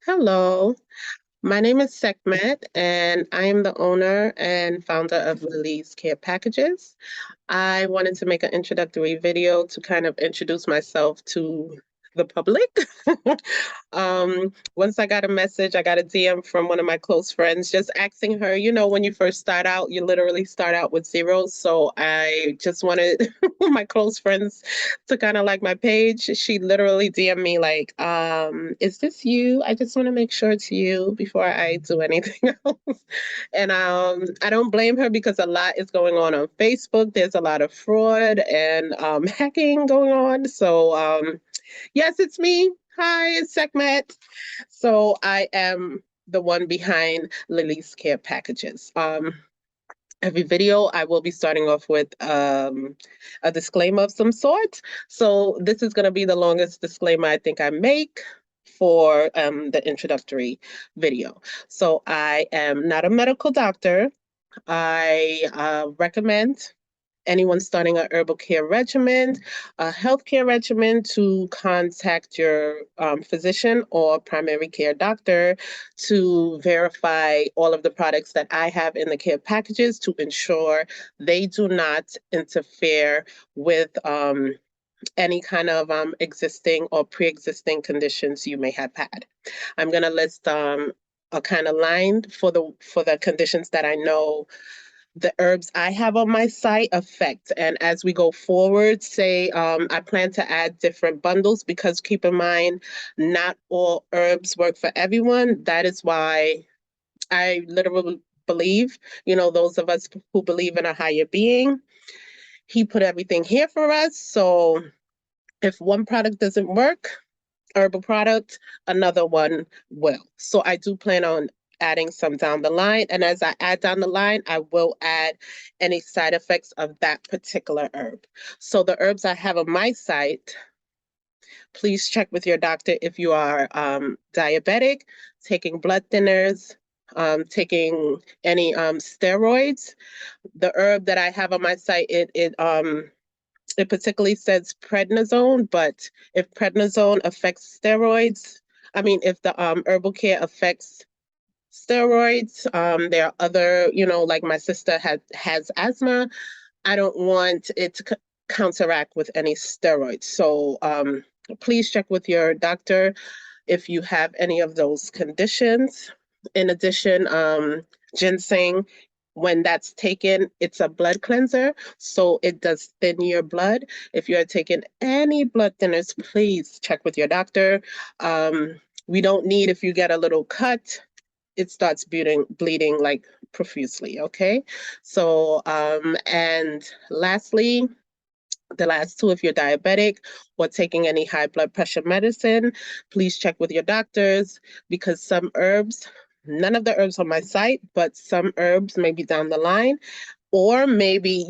Hello, my name is Sekhmet, and I am the owner and founder of Lily's Care Packages. I wanted to make an introductory video to kind of introduce myself to the public. Once I got a message, I got a DM from one of my close friends just asking her, when you first start out, you literally start out with zero. So I just wanted my close friends to kind of like my page. She literally DM'd me like, is this you? I just want to make sure it's you before I do anything else. And I don't blame her because a lot is going on Facebook. There's a lot of fraud and hacking going on. So yes, it's me. Hi, it's Sekhmet. So I am the one behind Lily's Care Packages. Every video, I will be starting off with a disclaimer of some sort. So this is going to be the longest disclaimer I think I make for the introductory video. So I am not a medical doctor. I recommend anyone starting a herbal care regimen, a healthcare regimen, to contact your physician or primary care doctor to verify all of the products that I have in the care packages to ensure they do not interfere with any kind of existing or pre-existing conditions you may have had. I'm going to list a kind of line for the conditions that I know the herbs I have on my site affect. And as we go forward, say I plan to add different bundles because keep in mind, not all herbs work for everyone. That is why I literally believe, those of us who believe in a higher being, he put everything here for us. So if one product doesn't work, herbal product, another one will. So I do plan on adding some down the line. And as I add down the line, I will add any side effects of that particular herb. So the herbs I have on my site, please check with your doctor if you are diabetic, taking blood thinners, taking any steroids. The herb that I have on my site, it particularly says prednisone, but if prednisone affects steroids, I mean, if the herbal care affects steroids, there are other, like my sister has asthma. I don't want it to counteract with any steroids. So please check with your doctor if you have any of those conditions. In addition, ginseng, when that's taken, it's a blood cleanser, so it does thin your blood. If you're taking any blood thinners, please check with your doctor. We don't need, if you get a little cut, it starts bleeding like profusely, okay? So, and lastly, the last two, if you're diabetic or taking any high blood pressure medicine, please check with your doctors because some herbs, none of the herbs on my site, but some herbs maybe down the line, or maybe,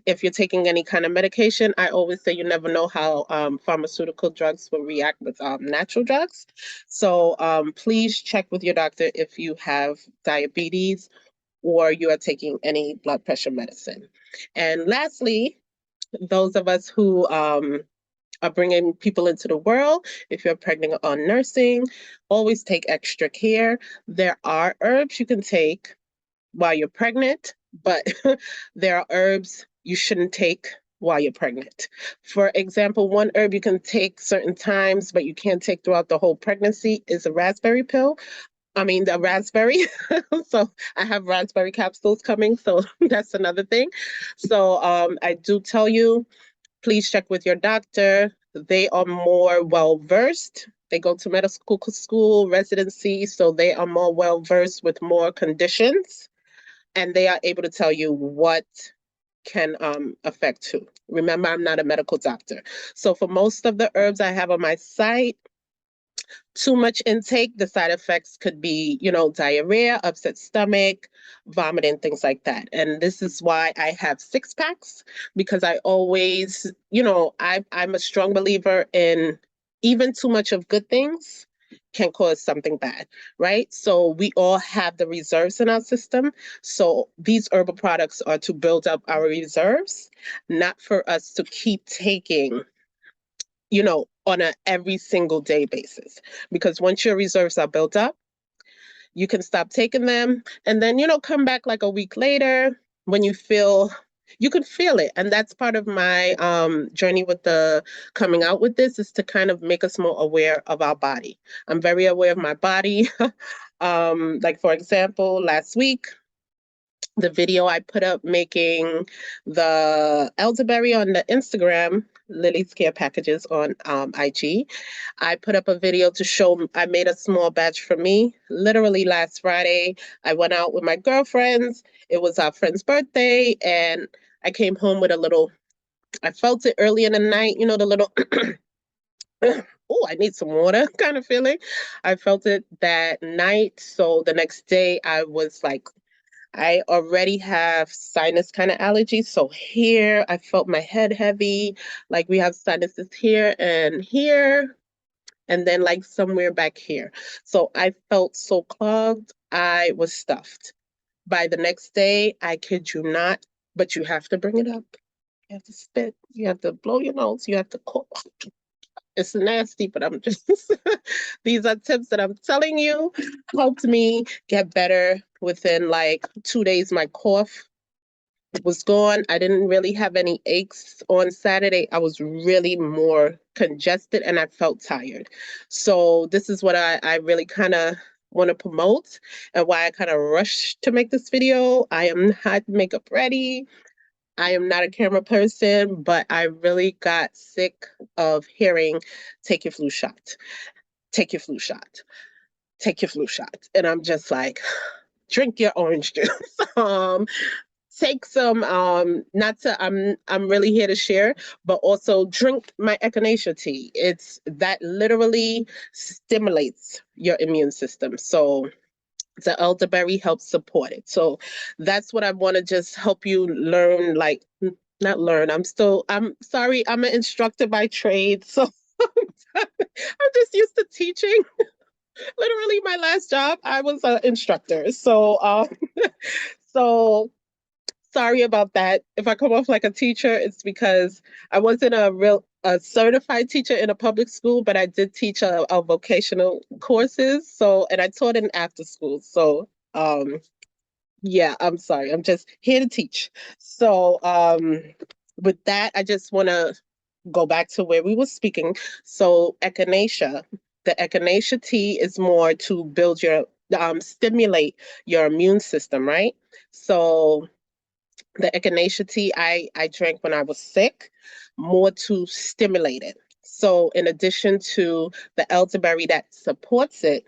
if you're taking any kind of medication, I always say you never know how pharmaceutical drugs will react with natural drugs. So please check with your doctor if you have diabetes or you are taking any blood pressure medicine. And lastly, those of us who are bringing people into the world, if you're pregnant or nursing, always take extra care. There are herbs you can take while you're pregnant, but there are herbs you shouldn't take while you're pregnant. For example, one herb you can take certain times, but you can't take throughout the whole pregnancy is a raspberry pill. I mean, the raspberry. So I have raspberry capsules coming. So that's another thing. So I do tell you, please check with your doctor. They are more well versed. They go to medical school, residency, so they are more well versed with more conditions and they are able to tell you what can affect who. Remember, I'm not a medical doctor. So for most of the herbs I have on my site, too much intake, the side effects could be, diarrhea, upset stomach, vomiting, things like that. And this is why I have 6 packs because I always, I'm a strong believer in even too much of good things can cause something bad, right? So we all have the reserves in our system. So these herbal products are to build up our reserves, not for us to keep taking on a every single day basis. Because once your reserves are built up, you can stop taking them and then, come back like a week later when you can feel it. And that's part of my journey with the coming out with this, is to kind of make us more aware of our body. I'm very aware of my body. Like for example, last week, the video I put up making the elderberry on the Instagram, Lily's Care Packages on IG. I put up a video to show I made a small batch for me. Literally last Friday, I went out with my girlfriends. It was our friend's birthday, and I came home with a little, I felt it early in the night, the little, oh, I need some water kind of feeling. I felt it that night. So the next day, I was like, I already have sinus kind of allergies. So here I felt my head heavy, like we have sinuses here and here, and then like somewhere back here. So I felt so clogged. I was stuffed. By the next day, I kid you not, but you have to bring it up. You have to spit. You have to blow your nose. You have to cough. It's nasty, but I'm just, these are tips that I'm telling you helped me get better. Within like 2 days, my cough was gone. I didn't really have any aches on Saturday. I was really more congested and I felt tired. So this is what I really kind of want to promote, and why I kind of rushed to make this video. I am not makeup ready. I am not a camera person, but I really got sick of hearing, take your flu shot, take your flu shot, take your flu shot. And I'm just like, drink your orange juice. Take some, not to, I'm really here to share, but also drink my echinacea tea. It's that literally stimulates your immune system. So the elderberry helps support it. So that's what I want to just help you learn, like not learn. I'm sorry, I'm an instructor by trade. So I'm just used to teaching. Literally my last job, I was an instructor. So so sorry about that. If I come off like a teacher, it's because I wasn't a certified teacher in a public school, but I did teach a vocational courses. So, and I taught in after school. So, yeah, I'm sorry. I'm just here to teach. So, with that, I just want to go back to where we were speaking. So, echinacea, the echinacea tea is more to build your, stimulate your immune system, right? So, the echinacea tea I drank when I was sick, more to stimulate it. So in addition to the elderberry that supports it,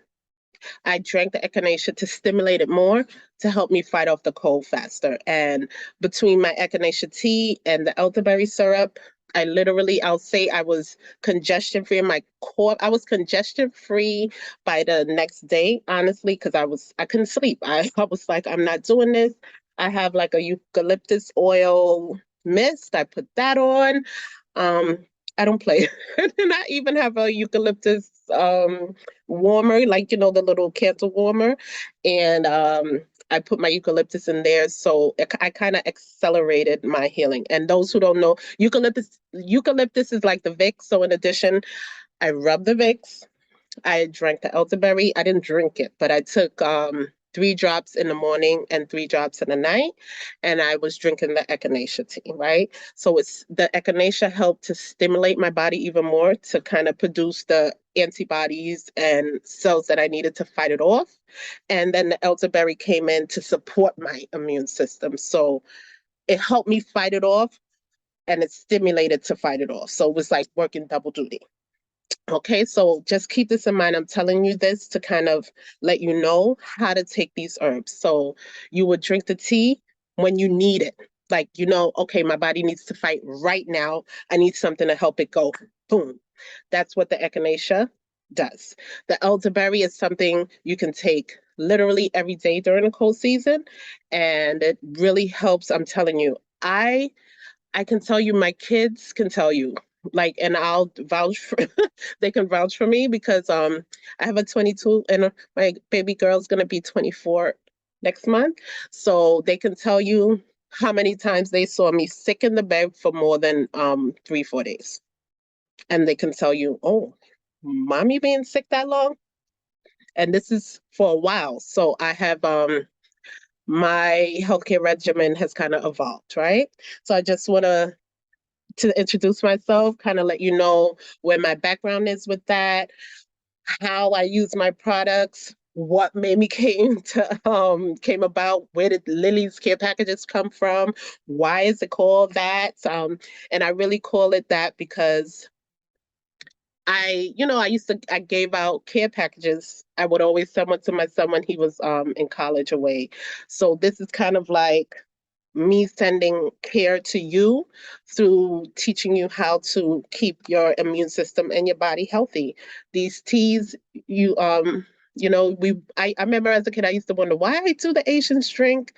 I drank the echinacea to stimulate it more, to help me fight off the cold faster. And between my echinacea tea and the elderberry syrup, I'll say I was congestion free in my core. I was congestion free by the next day, honestly, because I couldn't sleep. I was like, I'm not doing this. I have like a eucalyptus oil mist. I put that on. Um, I don't play. And I even have a eucalyptus warmer, like the little candle warmer. And I put my eucalyptus in there. So I kind of accelerated my healing. And those who don't know, eucalyptus is like the Vicks. So in addition, I rub the Vicks. I drank the elderberry. I didn't drink it, but I took 3 drops in the morning and 3 drops in the night, and I was drinking the echinacea tea, right? So it's the echinacea helped to stimulate my body even more to kind of produce the antibodies and cells that I needed to fight it off. And then the elderberry came in to support my immune system. So it helped me fight it off, and it stimulated to fight it off. So it was like working double duty. Okay, so just keep this in mind. I'm telling you this to kind of let you know how to take these herbs. So you would drink the tea when you need it. Like, okay, my body needs to fight right now. I need something to help it go. Boom. That's what the echinacea does. The elderberry is something you can take literally every day during the cold season, and it really helps. I'm telling you, I can tell you, my kids can tell you, like, and I'll vouch for, they can vouch for me because I have a 22 and my baby girl's gonna be 24 next month. So they can tell you how many times they saw me sick in the bed for more than 3, 4 days. and they can tell you, oh, mommy being sick that long? And this is for a while. So I have my healthcare regimen has kind of evolved, right? So I just want to introduce myself, kind of let you know where my background is with that, how I use my products, what made me came about, where did Lily's Care Packages come from, why is it called that? And I really call it that because I gave out care packages. I would always send one to my son when he was in college away. So this is kind of like me sending care to you through teaching you how to keep your immune system and your body healthy. These teas, I remember as a kid I used to wonder why do the Asians drink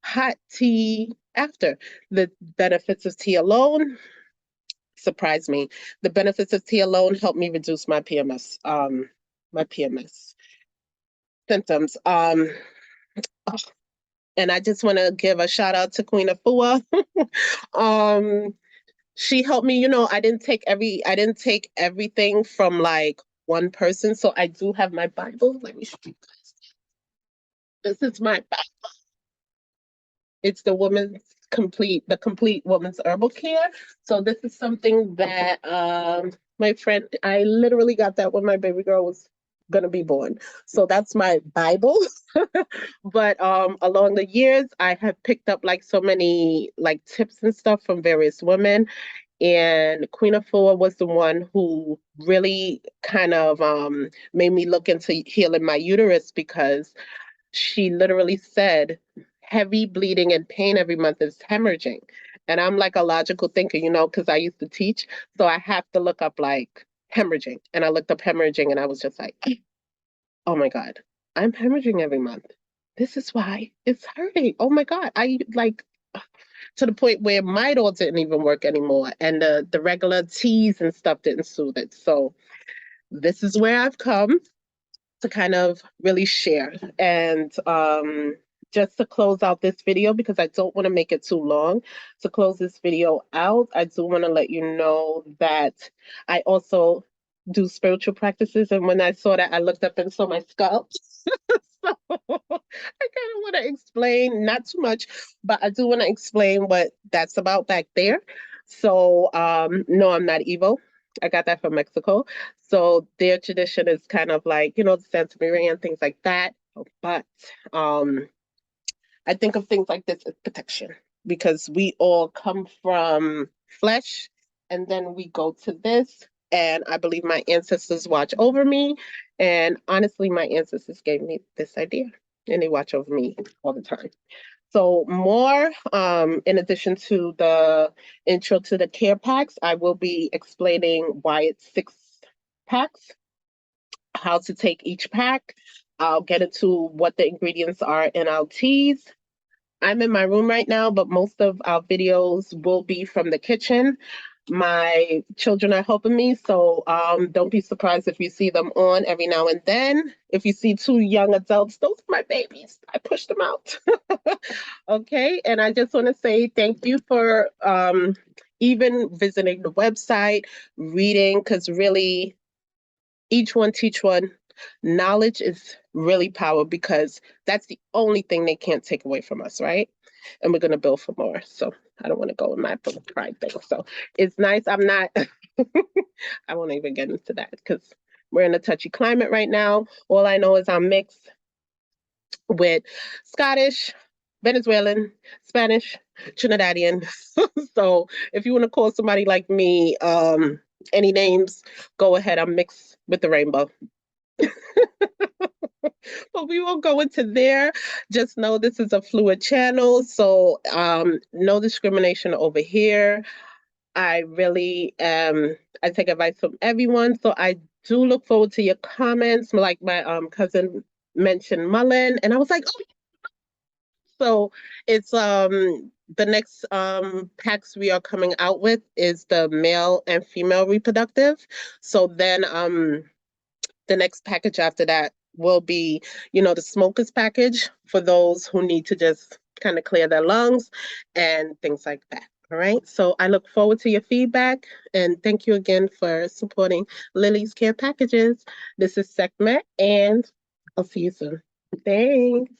hot tea after. The benefits of tea alone surprised me. The benefits of tea alone helped me reduce my PMS symptoms. And I just want to give a shout out to Queen Afua. um, she helped me. I didn't take everything from like one person. So I do have my Bible. Let me show you guys. This is my Bible. It's the complete woman's herbal care. So this is something that my friend, I literally got that when my baby girl was gonna be born. So that's my Bible. But along the years I have picked up like so many like tips and stuff from various women. And Queen Afua was the one who really kind of made me look into healing my uterus because she literally said heavy bleeding and pain every month is hemorrhaging. And I'm like a logical thinker, because I used to teach. So I have to look up like hemorrhaging. And I looked up hemorrhaging and I was just like, oh my God, I'm hemorrhaging every month. This is why it's hurting. Oh my God. I like to the point where Midol didn't even work anymore. And the regular teas and stuff didn't soothe it. So this is where I've come to kind of really share. And just to close out this video, because I don't want to make it too long, to close this video out, I do want to let you know that I also do spiritual practices. And when I saw that, I looked up and saw my scalp. So I kind of want to explain, not too much, but I do want to explain what that's about back there. So, no, I'm not evil. I got that from Mexico. So their tradition is kind of like, the Santa Maria and things like that. But I think of things like this as protection because we all come from flesh and then we go to this. And I believe my ancestors watch over me. And honestly, my ancestors gave me this idea and they watch over me all the time. So more, in addition to the intro to the care packs, I will be explaining why it's 6 packs, how to take each pack. I'll get into what the ingredients are in our teas. I'm in my room right now, but most of our videos will be from the kitchen. My children are helping me, so don't be surprised if you see them on every now and then. If you see 2 young adults, those are my babies. I pushed them out. Okay, and I just want to say thank you for even visiting the website, reading, because really, each one teach one. Knowledge is really power because that's the only thing they can't take away from us, right? And we're gonna build for more. So I don't want to go in my pride thing. So it's nice. I'm not. I won't even get into that because we're in a touchy climate right now. All I know is I'm mixed with Scottish, Venezuelan, Spanish, Trinidadian. So if you want to call somebody like me any names, go ahead. I'm mixed with the rainbow. But we won't go into there. Just know this is a fluid channel. So no discrimination over here. I really I take advice from everyone. So I do look forward to your comments. Like my cousin mentioned Mullen, and I was like, oh, so it's the next packs we are coming out with is the male and female reproductive. So then the next package after that will be, the smokers package for those who need to just kind of clear their lungs and things like that. All right. So I look forward to your feedback and thank you again for supporting Lily's Care Packages. This is Sekhmet and I'll see you soon. Thanks.